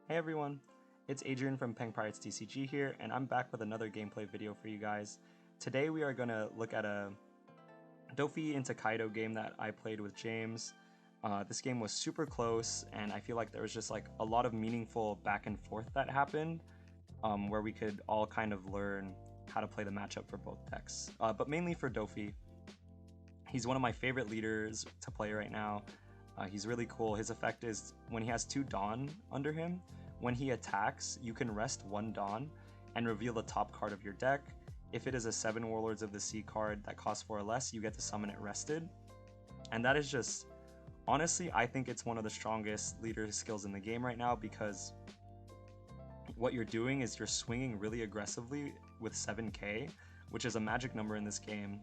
Hey everyone, it's Adrian from Peng Pirates TCG here, and I'm back with another gameplay video for you guys. Today we are going to look at a Doffy and Kaido game that I played with James. This game was super close, and I feel like there was just like a lot of meaningful back and forth that happened, where we could all kind of learn how to play the matchup for both decks, but mainly for Doffy. He's one of my favorite leaders to play right now. He's really cool. His effect is when he has 2 Dawn under him, when he attacks, you can rest 1 Dawn and reveal the top card of your deck. If it is a 7 Warlords of the Sea card that costs 4 or less, you get to summon it rested. And that is just, honestly, I think it's one of the strongest leader skills in the game right now, because what you're doing is you're swinging really aggressively with 7k, which is a magic number in this game.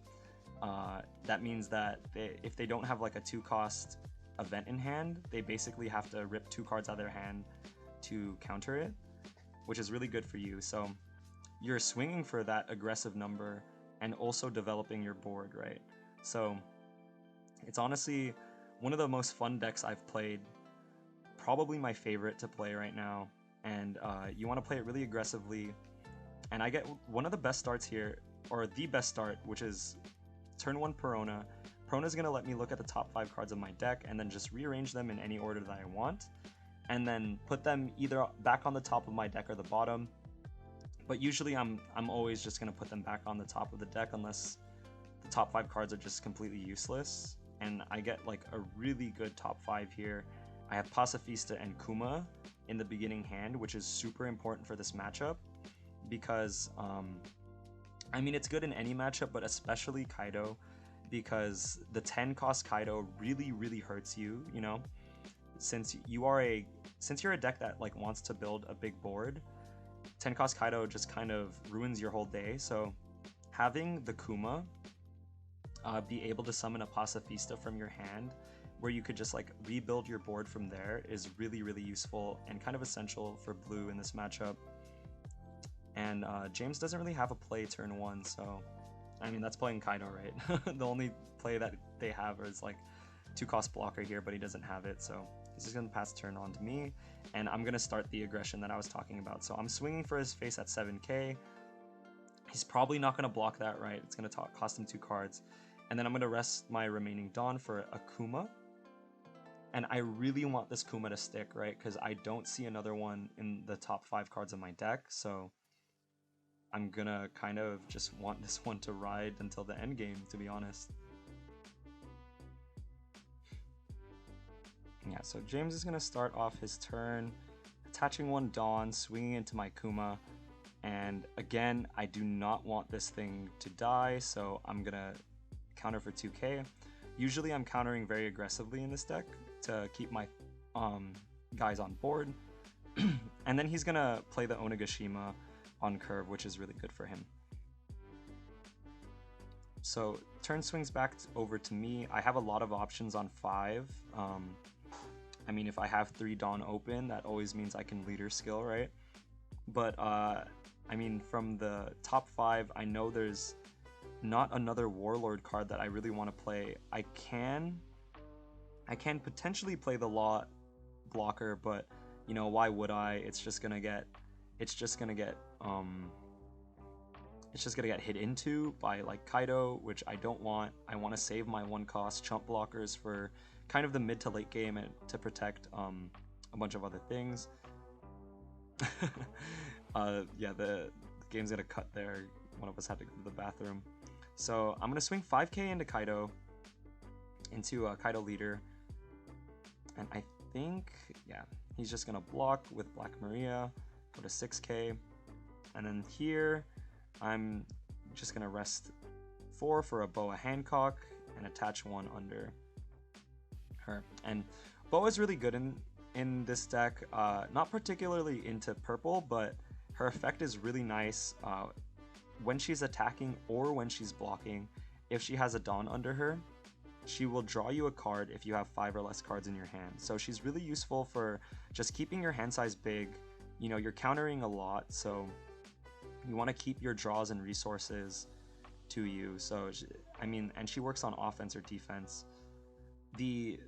That means that if they don't have like a 2-cost event in hand, they basically have to rip 2 cards out of their hand to counter it, which is really good for you. So you're swinging for that aggressive number and also developing your board, right? So it's honestly one of the most fun decks I've played, probably my favorite to play right now. And you want to play it really aggressively, and I get one of the best starts here, or the best start, which is turn 1 Perona. Perona is going to let me look at the top 5 cards of my deck and then just rearrange them in any order that I want, and then put them either back on the top of my deck or the bottom. But usually I'm always just going to put them back on the top of the deck unless the top 5 cards are just completely useless. And I get like a really good top 5 here. I have Pacifista and Kuma in the beginning hand, which is super important for this matchup, because I mean, it's good in any matchup, but especially Kaido, because the 10 cost Kaido really hurts you, you know, since you're a deck that like wants to build a big board. 10 cost Kaido just kind of ruins your whole day. So having the Kuma be able to summon a Pacifista from your hand, where you could just like rebuild your board from there, is really useful and kind of essential for blue in this matchup. And James doesn't really have a play turn 1, so I mean, that's playing Kaido, right? The only play that they have is like 2-cost blocker here, but he doesn't have it, so he's just gonna pass turn on to me, and I'm gonna start the aggression that I was talking about. So I'm swinging for his face at 7k. He's probably not gonna block that, right? It's gonna cost him 2 cards, and then I'm gonna rest my remaining Dawn for a Kuma. And I really want this Kuma to stick, right? Because I don't see another one in the top 5 cards of my deck, so I'm gonna kind of just want this one to ride until the end game, to be honest. Yeah, so James is gonna start off his turn attaching 1 Dawn, swinging into my Kuma, and again, I do not want this thing to die, so I'm gonna counter for 2k. Usually I'm countering very aggressively in this deck to keep my guys on board. And then he's gonna play the Onigashima on curve, which is really good for him. So turn swings back over to me. I have a lot of options on 5. I mean, if I have 3 Dawn open, that always means I can leader skill, right? But I mean, from the top 5, I know there's not another Warlord card that I really want to play. I can potentially play the Law blocker, but you know, why would I? It's just gonna get hit into by like Kaido, which I don't want. I want to save my 1-cost chump blockers for kind of the mid to late game and to protect a bunch of other things. Yeah, the game's gonna cut there. One of us had to go to the bathroom. So I'm gonna swing 5k into Kaido, Kaido leader, and I think, yeah, he's just gonna block with Black Maria, go to 6k, and then here I'm just gonna rest 4 for a Boa Hancock and attach 1 under her. And Boa is really good in this deck, not particularly into purple, but her effect is really nice when she's attacking or when she's blocking. If she has a Dawn under her, she will draw you a card if you have 5 or less cards in your hand. So she's really useful for just keeping your hand size big. You know, you're countering a lot, so you want to keep your draws and resources to you. So I mean, and she works on offense or defense. The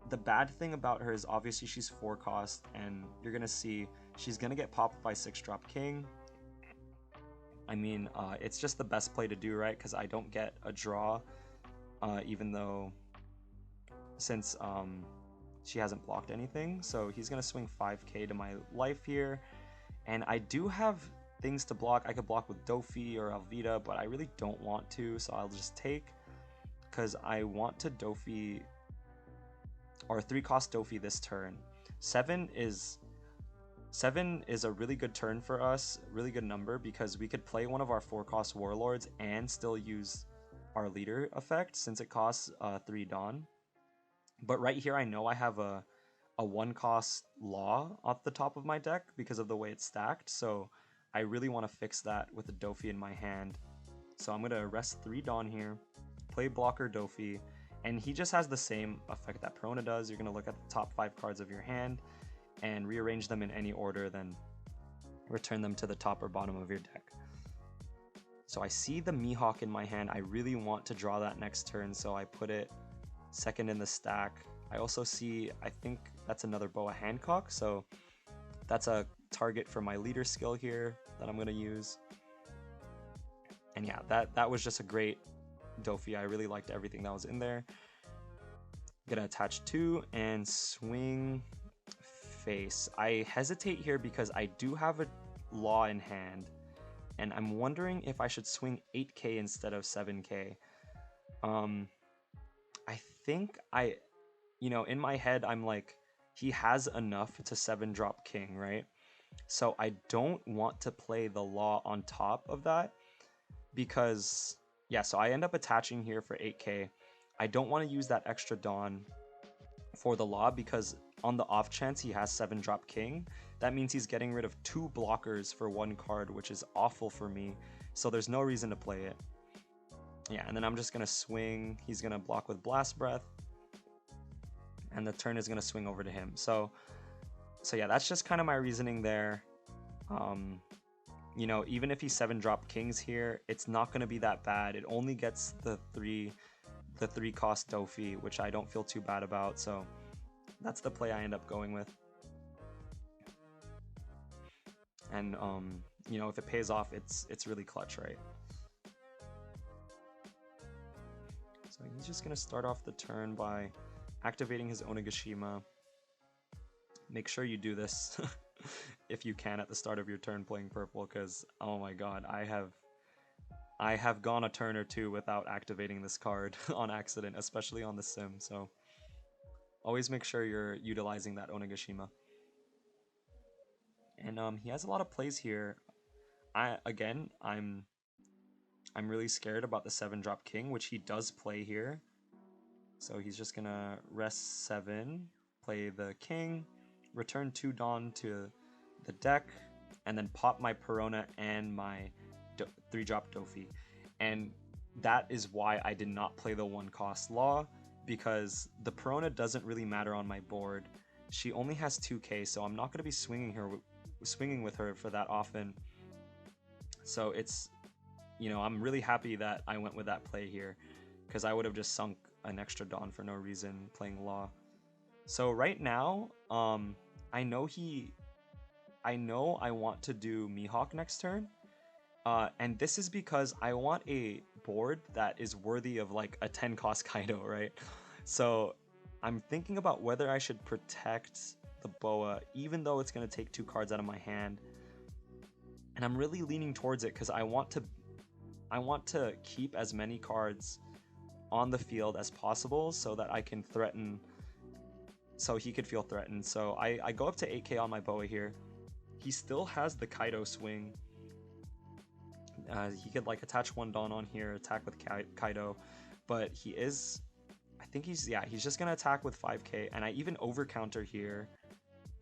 The bad thing about her is obviously she's 4 cost, and you're gonna see she's gonna get popped by 6-drop king. I mean, it's just the best play to do, right? Because I don't get a draw, even though since she hasn't blocked anything. So he's gonna swing 5k to my life here, and I do have things to block. I could block with Doffy or Alvida, but I really don't want to, so I'll just take, because I want to Doffy or 3-cost Doffy this turn. 7 is a really good turn for us, really good number, because we could play one of our 4-cost warlords and still use our leader effect since it costs 3 Dawn. But right here I know I have a 1-cost Law off the top of my deck because of the way it's stacked, so I really want to fix that with a Doffy in my hand. So I'm going to rest 3 Dawn here, play blocker Doffy, and he just has the same effect that Perona does. You're going to look at the top 5 cards of your hand and rearrange them in any order, then return them to the top or bottom of your deck. So I see the Mihawk in my hand. I really want to draw that next turn, so I put it second in the stack. I also see, I think that's another Boa Hancock, so that's a target for my leader skill here that I'm going to use. And yeah, that was just a great Doffy. I really liked everything that was in there. Gonna attach 2 and swing face. I hesitate here because I do have a Law in hand, and I'm wondering if I should swing 8k instead of 7k. I think in my head I'm like, he has enough to 7-drop king, right? So I don't want to play the Law on top of that, because yeah, so I end up attaching here for 8k. I don't want to use that extra Dawn for the Law, because on the off chance he has 7-drop king, that means he's getting rid of 2 blockers for 1 card, which is awful for me, so there's no reason to play it. Yeah, and then I'm just gonna swing. He's gonna block with Blast Breath, and the turn is gonna swing over to him. So yeah, that's just kind of my reasoning there. Even if he 7-drop kings here, it's not gonna be that bad. It only gets the 3-cost Doffy, which I don't feel too bad about. So that's the play I end up going with. And if it pays off, it's really clutch, right? So he's just gonna start off the turn by activating his Onigashima. Make sure you do this if you can at the start of your turn playing purple, because oh my god, I have gone a turn or two without activating this card on accident, especially on the sim. So always make sure you're utilizing that Onigashima. And he has a lot of plays here. I'm really scared about the 7-drop king, which he does play here. So he's just gonna rest 7, play the king, return 2 Dawn to the deck, and then pop my Perona and my 3-drop Doffy. And that is why I did not play the 1-cost Law, because the Perona doesn't really matter on my board. She only has 2k, so I'm not going to be swinging with her for that often. So it's, I'm really happy that I went with that play here, because I would have just sunk an extra Dawn for no reason playing Law. So right now, I know I want to do Mihawk next turn, and this is because I want a board that is worthy of like a 10-cost Kaido, right? So I'm thinking about whether I should protect the Boa, even though it's going to take 2 cards out of my hand. And I'm really leaning towards it because I want to keep as many cards on the field as possible so that I can threaten, so he could feel threatened. So I go up to 8k on my Boa here. He still has the Kaido swing. He could like attach 1 Dawn on here, attack with Kaido, but he's just gonna attack with 5k, and I even over counter here.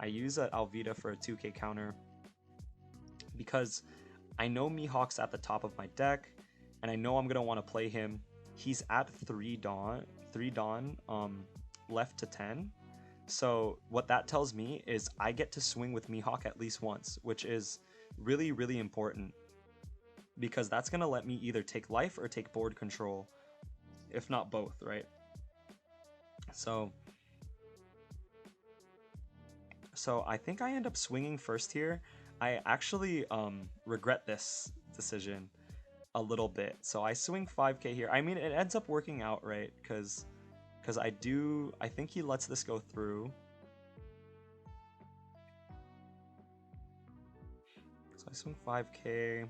I use an Alvida for a 2k counter because I know Mihawk's at the top of my deck, and I know I'm gonna want to play him. He's at 3 Dawn left to 10. So what that tells me is I get to swing with Mihawk at least once, which is really, really important, because that's going to let me either take life or take board control, if not both, right? So So I think I end up swinging first here. I actually regret this decision a little bit. So I swing 5k here. I mean, it ends up working out, right? Because I think he lets this go through. So I swing 5k.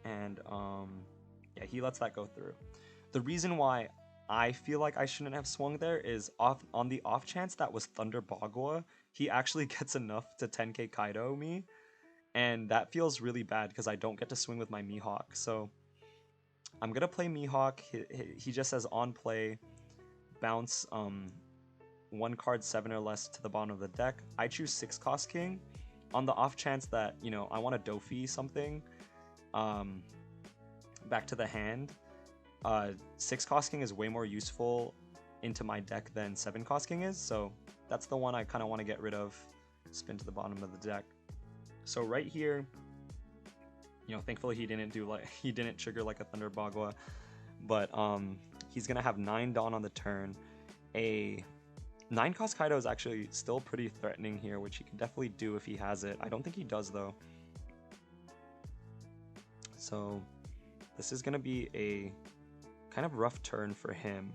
And yeah, he lets that go through. The reason why I feel like I shouldn't have swung there is on the off chance that was Thunder Bagua, he actually gets enough to 10k Kaido me, and that feels really bad because I don't get to swing with my Mihawk. So I'm gonna play Mihawk. He just says on play, bounce one card 7 or less to the bottom of the deck. I choose 6 cost king on the off chance that, you know, I want to Doffy something back to the hand. 6 cost king is way more useful into my deck than 7 cost king is, so that's the one I kind of want to get rid of. Spin to the bottom of the deck. So right here, you know, thankfully he didn't trigger like a Thunder Bagua, but he's gonna have 9 Dawn on the turn. A 9 cost Kaido is actually still pretty threatening here, which he can definitely do if he has it. I don't think he does though. So this is gonna be a kind of rough turn for him,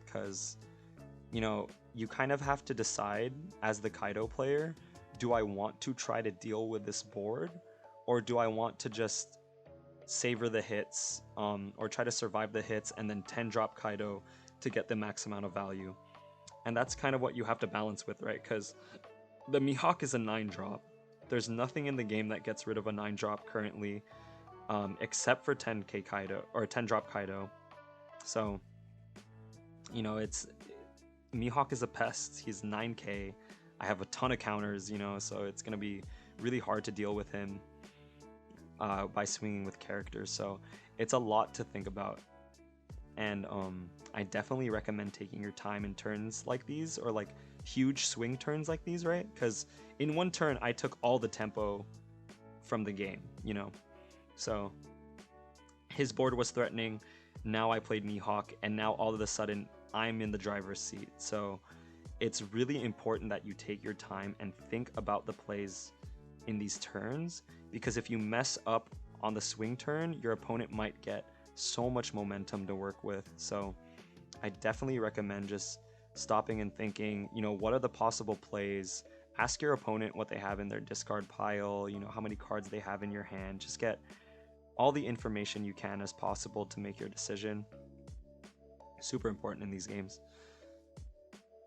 because, you know, you kind of have to decide as the Kaido player, do I want to try to deal with this board, or do I want to just savor the hits, or try to survive the hits and then 10 drop Kaido to get the max amount of value. And that's kind of what you have to balance with, right? Because the Mihawk is a 9 drop. There's nothing in the game that gets rid of a 9 drop currently, except for 10k Kaido, or 10 drop Kaido. So, you know, Mihawk is a pest. He's 9k. I have a ton of counters, you know, so it's gonna be really hard to deal with him by swinging with characters. So it's a lot to think about, and I definitely recommend taking your time in turns like these, or like huge swing turns like these, right? Because in one turn I took all the tempo from the game, you know. So his board was threatening. Now I played Mihawk, and now all of a sudden I'm in the driver's seat. So it's really important that you take your time and think about the plays in these turns, because if you mess up on the swing turn, your opponent might get so much momentum to work with. So I definitely recommend just stopping and thinking, you know, what are the possible plays? Ask your opponent what they have in their discard pile, you know, how many cards they have in your hand. Just get all the information you can as possible to make your decision. Super important in these games,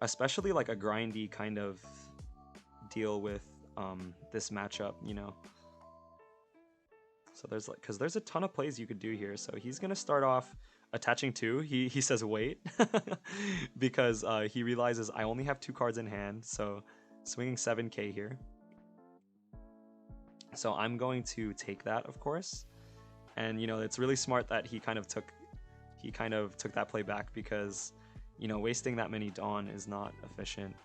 especially like a grindy kind of deal with this matchup, you know. So there's like, because there's a ton of plays you could do here. So he's gonna start off attaching 2. He says wait, because he realizes I only have 2 cards in hand. So swinging 7k here. So I'm going to take that, of course. And, you know, it's really smart that he kind of took that play back, because, you know, wasting that many Dawn is not efficient.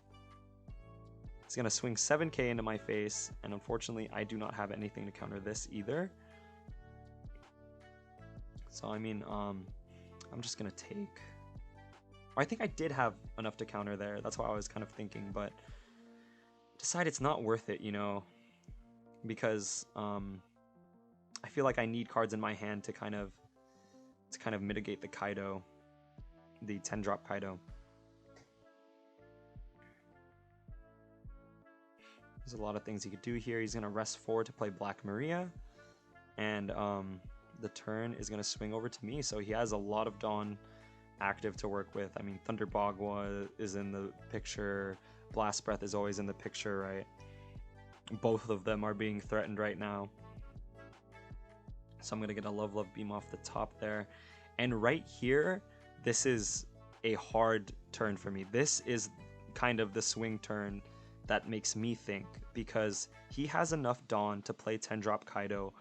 He's gonna swing 7k into my face, and unfortunately I do not have anything to counter this either. So I mean, I'm just gonna take. I think I did have enough to counter there. That's what I was kind of thinking, but decide it's not worth it, you know, because I feel like I need cards in my hand to kind of mitigate the Kaido, the 10 drop Kaido. There's a lot of things he could do here. He's gonna rest 4 to play Black Maria, and the turn is gonna swing over to me. So he has a lot of Dawn active to work with. I mean, Thunder Bagua is in the picture. Blast Breath is always in the picture, right? Both of them are being threatened right now. So I'm gonna get a Love Beam off the top there. And right here, this is a hard turn for me. This is kind of the swing turn that makes me think, because he has enough Dawn to play 10 drop Kaido.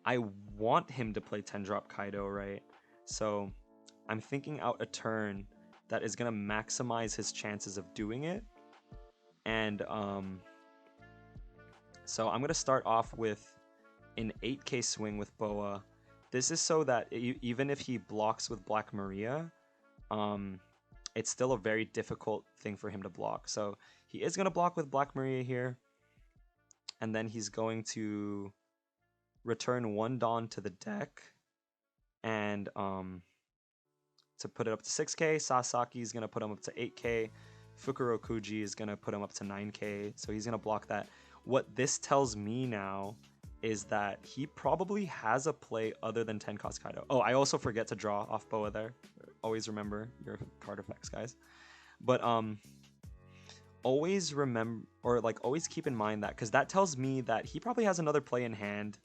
I want him to play 10 drop Kaido, right? So I'm thinking out a turn that is gonna maximize his chances of doing it. And so I'm gonna start off with an 8k swing with Boa. This is so that even if he blocks with Black Maria, it's still a very difficult thing for him to block. So he is going to block with Black Maria here, and then he's going to return 1 Dawn to the deck, and to put it up to 6k. Sasaki is going to put him up to 8k. Fukurokuji is going to put him up to 9k, so he's going to block that. What this tells me now is that he probably has a play other than 10 cost Kaido. Oh, I also forget to draw off Boa there. Always remember your card effects, guys. But always remember, or like always keep in mind that, because that tells me that he probably has another play in hand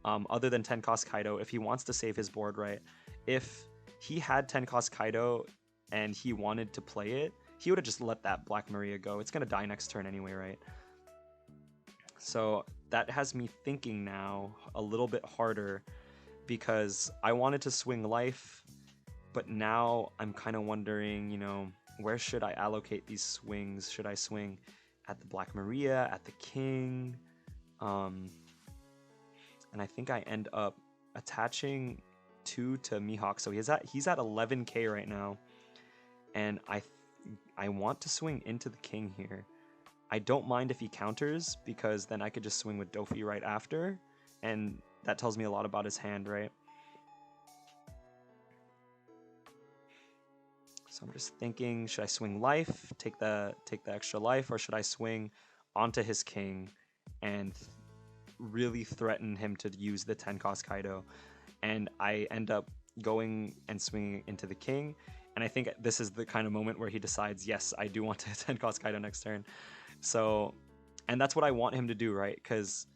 other than 10 cost Kaido if he wants to save his board, right? If he had 10 cost Kaido and he wanted to play it, he would have just let that Black Maria go. It's going to die next turn anyway, right? So that has me thinking now a little bit harder, because I wanted to swing life, but now I'm kind of wondering, you know, where should I allocate these swings? Should I swing at the Black Maria, at the King? And I think I end up attaching 2 to Mihawk. So he's at 11k right now, and I want to swing into the King here. I don't mind if he counters, because then I could just swing with Doffy right after, and that tells me a lot about his hand, right? So I'm just thinking, should I swing life, take the extra life, or should I swing onto his King and really threaten him to use the 10 cost Kaido? And I end up going and swinging into the King, and I think this is the kind of moment where he decides, yes, I do want to 10 cost Kaido next turn. So, and that's what I want him to do, right? Because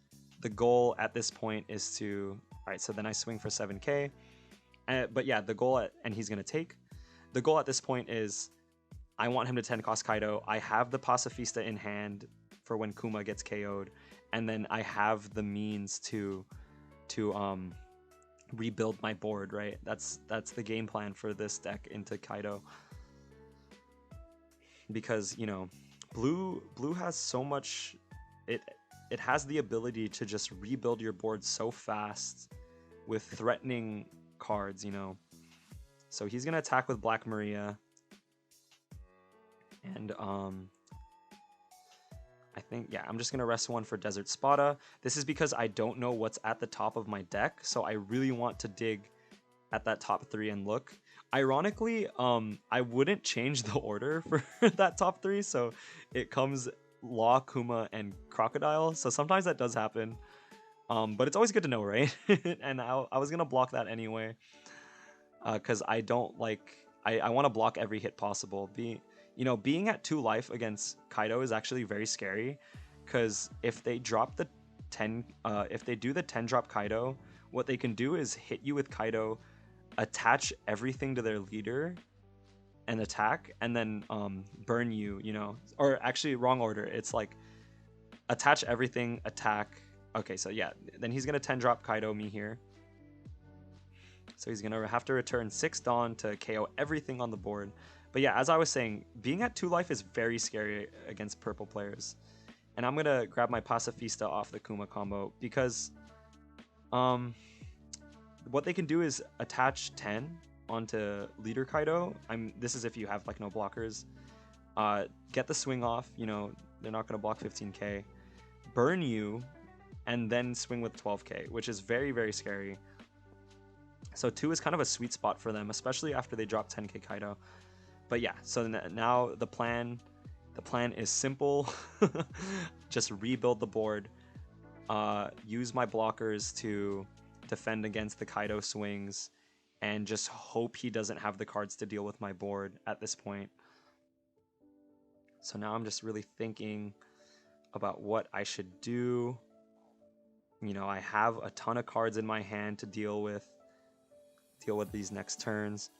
the goal at this point is to, all right, so then I swing for 7k. But yeah, the goal and he's going to take. The goal at this point is I want him to 10 cost Kaido. I have the Pacifista in hand for when Kuma gets KO'd. And then I have the means to rebuild my board, right? That's the game plan for this deck into Kaido. Because, you know, Blue has so much, it has the ability to just rebuild your board so fast with threatening cards, you know. So he's gonna attack with Black Maria, and I think, yeah, I'm just gonna rest 1 for Desert Spada. This is because I don't know what's at the top of my deck, so I really want to dig at that top 3 and look. Ironically, I wouldn't change the order for that top 3, so it comes Law, Kuma, and Crocodile. So sometimes that does happen, but it's always good to know, right? And I was gonna block that anyway, because I don't like, I want to block every hit possible. Being at 2 life against Kaido is actually very scary, because if they drop the 10, if they do the 10 drop Kaido, what they can do is hit you with Kaido, attach everything to their leader and attack, and then burn you, you know, or actually wrong order. It's like attach everything, attack. Okay, so yeah, then he's gonna 10 drop Kaido me here. So he's gonna have to return 6 Dawn to KO everything on the board. But yeah, as I was saying, being at 2 life is very scary against purple players. And I'm gonna grab my Pacifista off the Kuma combo, because what they can do is attach 10 onto leader Kaido. This is if you have like no blockers. Get the swing off, you know, they're not gonna block 15k. Burn you, and then swing with 12k, which is very, very scary. So 2 is kind of a sweet spot for them, especially after they drop 10k Kaido. But yeah, so now the plan is simple. Just rebuild the board, use my blockers to defend against the Kaido swings, and just hope he doesn't have the cards to deal with my board at this point. So now I'm just really thinking about what I should do. You know, I have a ton of cards in my hand to deal with these next turns.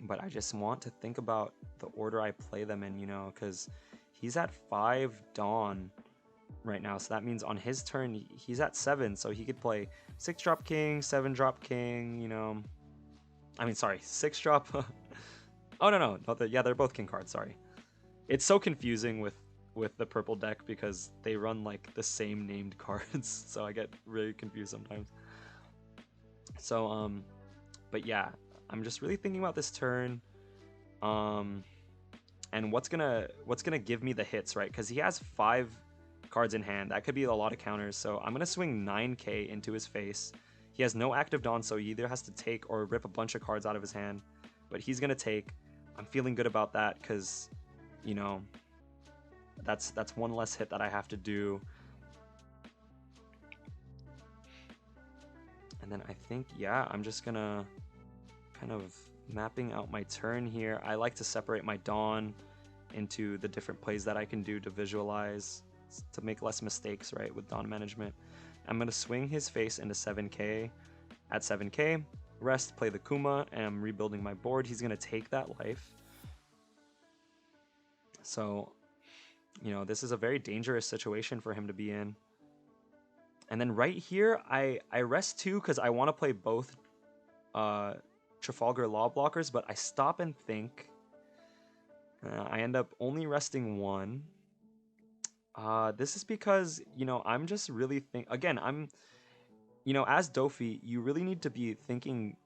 But I just want to think about the order I play them in, you know, because he's at 5 Dawn right now. So that means on his turn, he's at 7. So he could play 6 drop King, 7 drop King, you know. I mean, sorry, 6 drop. Oh, no. Yeah, they're both King cards, sorry. It's so confusing with the purple deck because they run like the same named cards. So I get really confused sometimes. So, But yeah, I'm just really thinking about this turn. And what's gonna give me the hits, right? Because he has 5 cards in hand. That could be a lot of counters. So I'm gonna swing 9k into his face. He has no active Dawn, so he either has to take or rip a bunch of cards out of his hand. But he's gonna take. I'm feeling good about that because, you know, that's one less hit that I have to do. And then I think, yeah, I'm just gonna kind of mapping out my turn here. I like to separate my Dawn into the different plays that I can do to visualize, to make less mistakes, right, with Dawn management. I'm gonna swing his face into 7k. At 7k, rest, play the Kuma, and I'm rebuilding my board. He's gonna take that life. So, you know, this is a very dangerous situation for him to be in. And then right here, I rest 2 because I want to play both Trafalgar Law blockers, but I stop and think. I end up only resting 1. This is because, you know, I'm just really again, you know, as Doffy, you really need to be thinking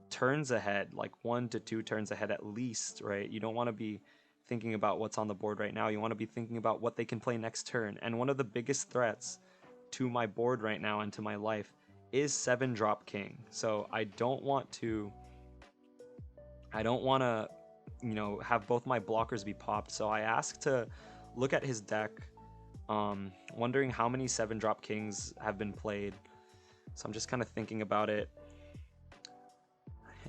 turns ahead, like 1 to 2 turns ahead at least, right? You don't want to be thinking about what's on the board right now. You want to be thinking about what they can play next turn. And one of the biggest threats to my board right now and to my life is 7-drop king. So I don't want to, you know, have both my blockers be popped. So I asked to look at his deck, wondering how many 7-drop kings have been played. So I'm just kind of thinking about it.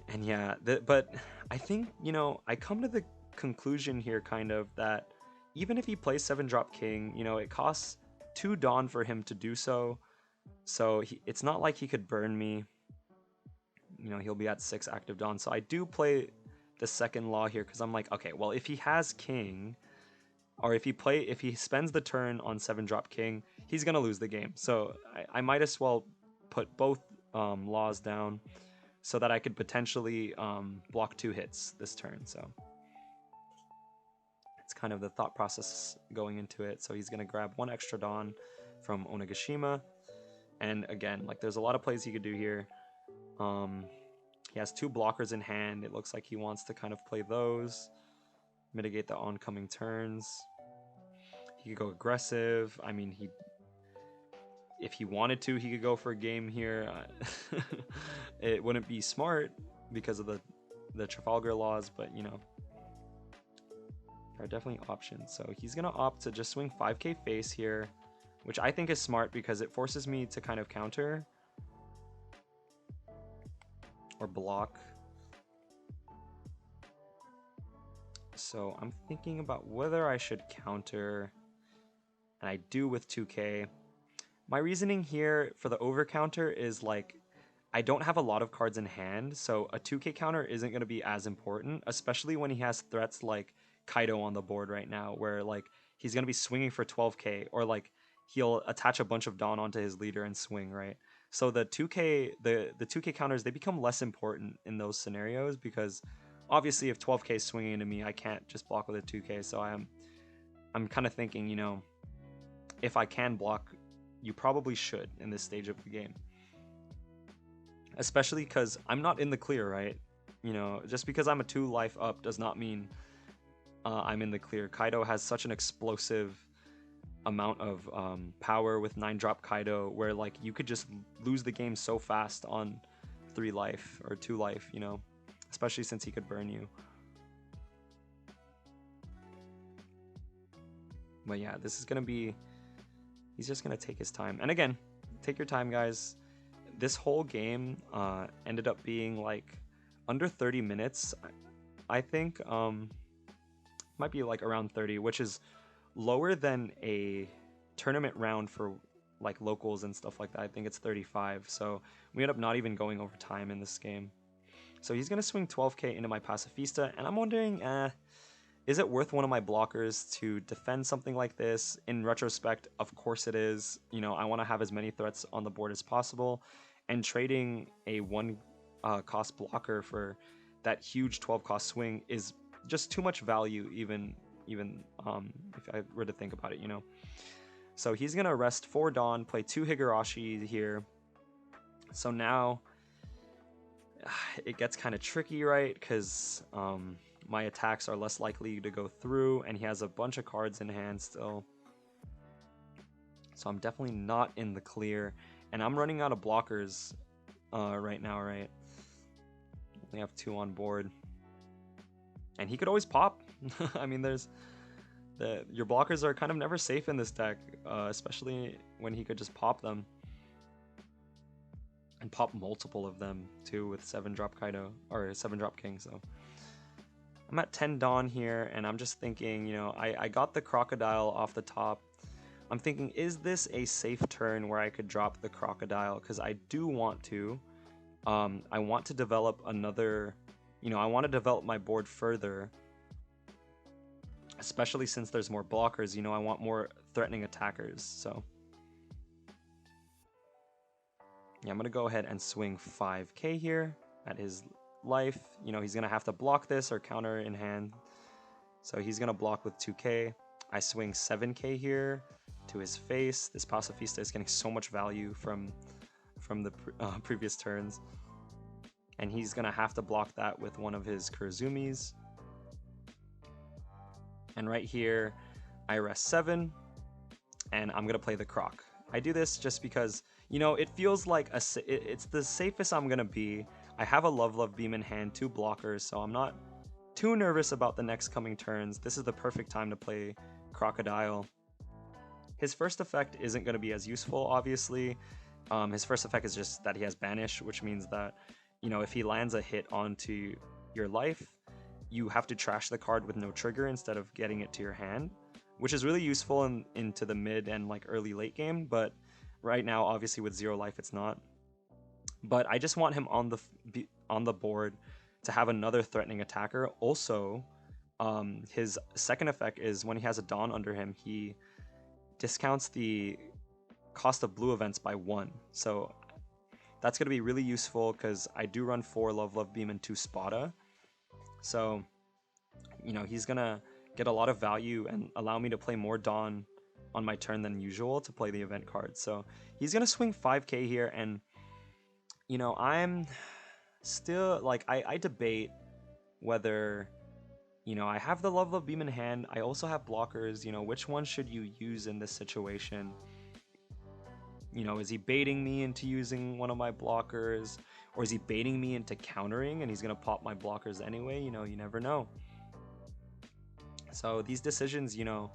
And yeah, but I think, you know, I come to the conclusion here kind of that even if he plays 7-drop king, you know, it costs 2 Dawn for him to do so. So it's not like he could burn me. You know, he'll be at 6 active Dawn. So I do play the second law here because I'm like, okay, well, if he has king, or if he spends the turn on 7-drop king, he's gonna lose the game. So I might as well put both laws down so that I could potentially block 2 hits this turn. So it's kind of the thought process going into it. So he's gonna grab 1 extra Dawn from Onigashima. And again, like, there's a lot of plays he could do here. He has 2 blockers in hand. It looks like he wants to kind of play those, mitigate the oncoming turns. He could go aggressive. I mean, if he wanted to, he could go for a game here. It wouldn't be smart because of the Trafalgar laws, but, you know, there are definitely options. So he's gonna opt to just swing 5k face here, which I think is smart because it forces me to kind of counter or block. So I'm thinking about whether I should counter, and I do with 2k. My reasoning here for the over counter is, like, I don't have a lot of cards in hand, so a 2k counter isn't going to be as important, especially when he has threats like Kaido on the board right now, where, like, he's going to be swinging for 12k, or, like, he'll attach a bunch of Dawn onto his leader and swing, right? So the 2k the 2k counters, they become less important in those scenarios because obviously if 12k is swinging into me, I can't just block with a 2k. So I'm kind of thinking, you know, if I can block, you probably should in this stage of the game, especially because I'm not in the clear, right? You know, just because I'm a 2 life up does not mean I'm in the clear. Kaido has such an explosive amount of power with 9-drop Kaido, where, like, you could just lose the game so fast on 3 life or 2 life, you know, especially since he could burn you. But yeah, this is gonna be, he's just gonna take his time. And again, take your time, guys. This whole game ended up being like under 30 minutes, I think. Might be like around 30, which is lower than a tournament round for like locals and stuff like that. I think it's 35. So we end up not even going over time in this game. So he's gonna swing 12k into my Pacifista, and I'm wondering, is it worth one of my blockers to defend something like this? In retrospect, of course it is. You know, I want to have as many threats on the board as possible, and trading a 1 cost blocker for that huge 12 cost swing is just too much value, even if I were to think about it, you know. So he's gonna rest 4 Dawn, play 2 Higurashi here. So now it gets kind of tricky, right? Because my attacks are less likely to go through, and he has a bunch of cards in hand still. So I'm definitely not in the clear, and I'm running out of blockers right now, right? We have 2 on board, and he could always pop. I mean, your blockers are kind of never safe in this deck, especially when he could just pop them. And pop multiple of them too with 7-drop Kaido, or 7-drop King. So I'm at 10 Dawn here, and I'm just thinking, you know, I got the Crocodile off the top. I'm thinking, is this a safe turn where I could drop the Crocodile? Because I do want to. I want to develop another, you know, I want to develop my board further, especially since there's more blockers. You know, I want more threatening attackers. So yeah, I'm going to go ahead and swing 5k here at his life. You know, he's going to have to block this or counter in hand. So he's going to block with 2k. I swing 7k here to his face. This Pacifista is getting so much value from the previous turns. And he's going to have to block that with one of his Kurozumis. And right here, I rest 7. And I'm going to play the Croc. I do this just because, you know, it feels like it's the safest I'm going to be. I have a Love Beam in hand, 2 blockers, so I'm not too nervous about the next coming turns. This is the perfect time to play Crocodile. His first effect isn't going to be as useful, obviously. His first effect is just that he has Banish, which means that, you know, if he lands a hit onto your life, you have to trash the card with no trigger instead of getting it to your hand, which is really useful into the mid and like early late game, but right now, obviously with 0 life, it's not. But I just want him on the board to have another threatening attacker. Also, his second effect is when he has a Dawn under him, he discounts the cost of blue events by 1. So that's going to be really useful because I do run 4 Love Beam and 2 Spada. So, you know, he's going to get a lot of value and allow me to play more Dawn on my turn than usual to play the event card. So he's going to swing 5k here, and, you know, I'm still, like, I debate whether, you know, I have the Love Beam in hand, I also have blockers, you know, which one should you use in this situation? You know, is he baiting me into using one of my blockers, or is he baiting me into countering and he's going to pop my blockers anyway? You know, you never know. So these decisions, you know,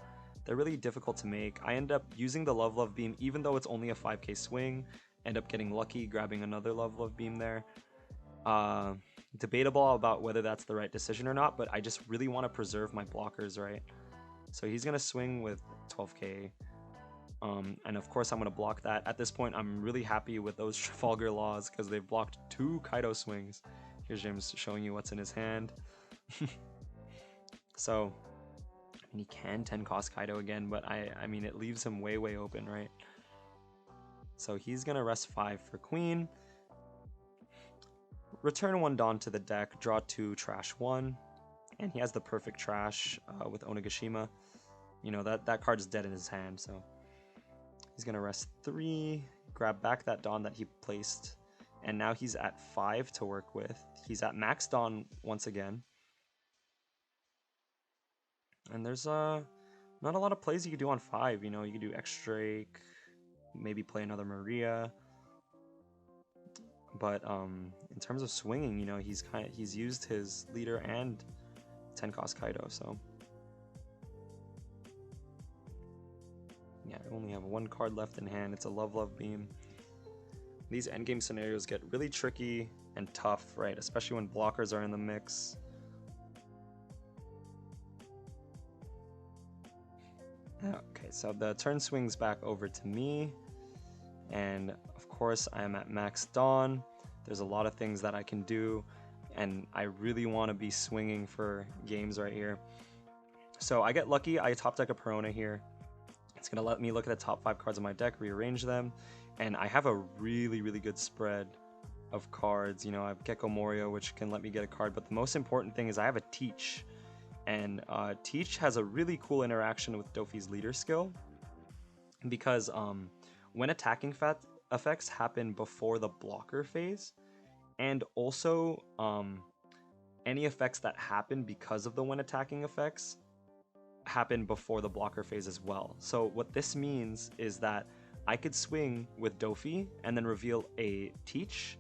they're really difficult to make. I end up using the Love Beam, even though it's only a 5k swing, end up getting lucky, grabbing another Love Beam there. Debatable about whether that's the right decision or not, but I just really want to preserve my blockers, right? So he's going to swing with 12k. And of course I'm going to block that. At this point, I'm really happy with those Trafalgar Laws because they've blocked 2 Kaido swings. Here's James showing you what's in his hand. So, I mean, he can 10 cost Kaido again, but I mean, it leaves him way open, right? So he's going to rest 5 for Queen. Return 1 Dawn to the deck, draw 2, trash 1. And he has the perfect trash with Onigashima. You know, that card is dead in his hand, so he's going to rest 3, grab back that Dawn that he placed, and now he's at 5 to work with. He's at max Dawn once again. And there's not a lot of plays you can do on 5. You know, you can do X-Drake, maybe play another Maria. But in terms of swinging, you know, he's used his leader and 10 cost Kaido, so yeah, I only have 1 card left in hand. It's a Love Beam. These endgame scenarios get really tricky and tough, right? Especially when blockers are in the mix. Okay, so the turn swings back over to me, and of course I am at max Dawn. There's a lot of things that I can do, and I really want to be swinging for games right here. So I get lucky, I top deck a Perona here. It's going to let me look at the top 5 cards of my deck, rearrange them, and I have a really good spread of cards. You know, I have Gecko Morio, which can let me get a card, but the most important thing is I have a Teach. And Teach has a really cool interaction with Doffy's leader skill, because when attacking effects happen before the blocker phase, and also any effects that happen because of the when attacking effects happen before the blocker phase as well. So what this means is that I could swing with Doffy and then reveal a Teach,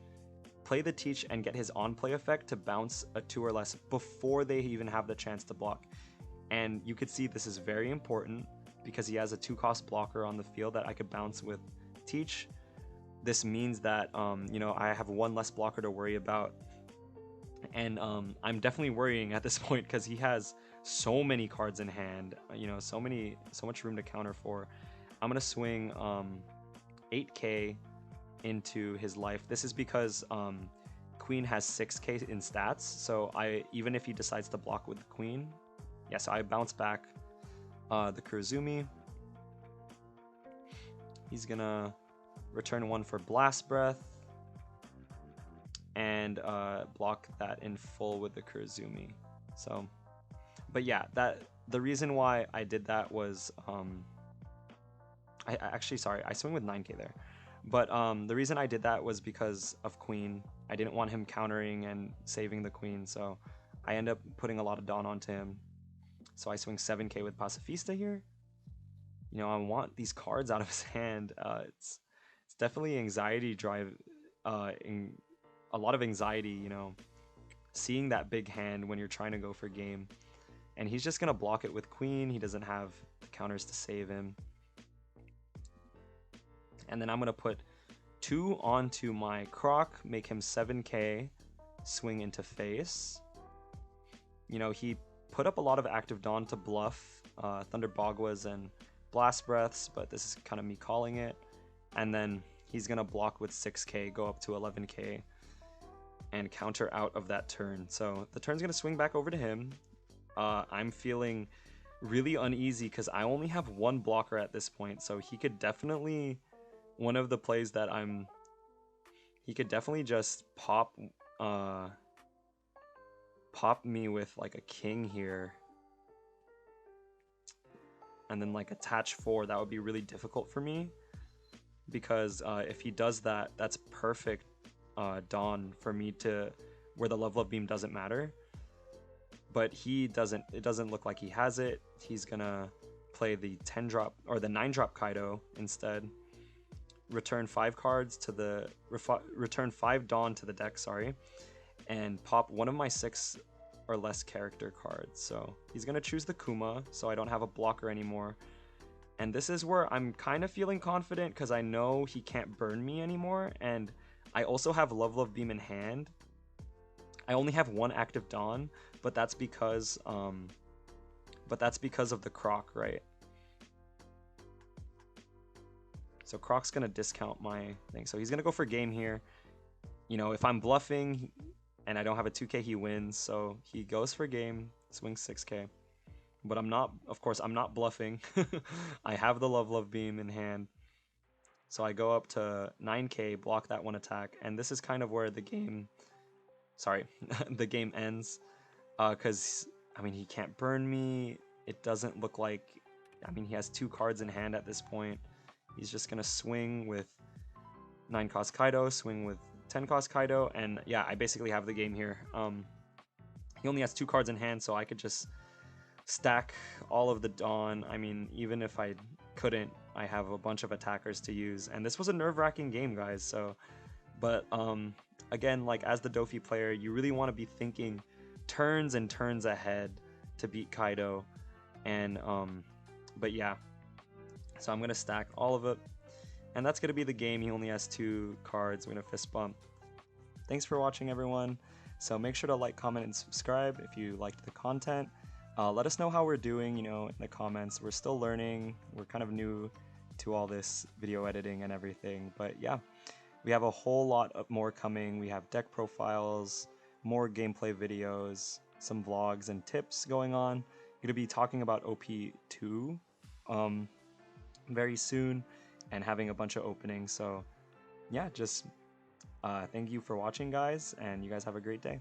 play the Teach and get his on play effect to bounce a 2 or less before they even have the chance to block. And you could see this is very important because he has a 2-cost blocker on the field that I could bounce with Teach. This means that I have 1 less blocker to worry about, and I'm definitely worrying at this point because he has so many cards in hand, so much room to counter for. I'm gonna swing 8k into his life. This is because Queen has 6k in stats, so even if he decides to block with the Queen, so I bounce back the Kurozumi. He's gonna return 1 for Blast Breath and block that in full with the Kurozumi. So, but yeah, the reason why I did that was I swing with 9k there. But the reason I did that was because of Queen. I didn't want him countering and saving the Queen, so I end up putting a lot of Dawn onto him. So I swing 7k with Pacifista here. I want these cards out of his hand. It's definitely anxiety drive, a lot of anxiety, seeing that big hand when you're trying to go for game. And he's just gonna block it with Queen. He doesn't have the counters to save him. And then I'm gonna put 2 onto my Croc, make him 7k, swing into face. He put up a lot of active Dawn to bluff Thunder Bagwas and Blast Breaths, but this is kind of me calling it. And then he's gonna block with 6k, go up to 11k, and counter out of that turn. So the turn's gonna swing back over to him. I'm feeling really uneasy because I only have 1 blocker at this point, so he could definitely, one of the plays that he could definitely just pop me with like a king here, and then like attach 4. That would be really difficult for me, because if he does that, that's perfect Dawn for me to where the level of beam doesn't matter. But it doesn't look like he has it. He's gonna play the 10 drop or the 9 drop Kaido instead. Return 5 cards to the return 5 Dawn to the deck, and pop one of my 6 or less character cards. So he's gonna choose the Kuma, so I don't have a blocker anymore. And this is where I'm kind of feeling confident because I know he can't burn me anymore, and I also have level of beam in hand. I only have 1 active Dawn, but that's because of the Croc, right? So Croc's gonna discount my thing. So he's gonna go for game here. If I'm bluffing and I don't have a 2k, he wins. So he goes for game, swings 6k. But I'm not bluffing. I have the level of beam in hand. So I go up to 9k, block that 1 attack, and this is kind of where the game the game ends. Because he can't burn me. It doesn't look like, he has 2 cards in hand at this point. He's just gonna swing with 9 cost Kaido, swing with 10 cost Kaido, and yeah, I basically have the game here. He only has 2 cards in hand, so I could just stack all of the Dawn. Even if I couldn't, I have a bunch of attackers to use, and this was a nerve-wracking game, guys. So, but again, like as the Doffy player, you really want to be thinking turns and turns ahead to beat Kaido, and but yeah. So I'm going to stack all of it, and that's going to be the game. He only has 2 cards. We're going to fist bump. Thanks for watching, everyone. So make sure to like, comment, and subscribe if you liked the content. Let us know how we're doing, in the comments. We're still learning. We're kind of new to all this video editing and everything. But yeah, we have a whole lot of more coming. We have deck profiles, more gameplay videos, some vlogs and tips going on. I'm going to be talking about OP2 very soon and having a bunch of openings. So yeah, just thank you for watching, guys, and you guys have a great day.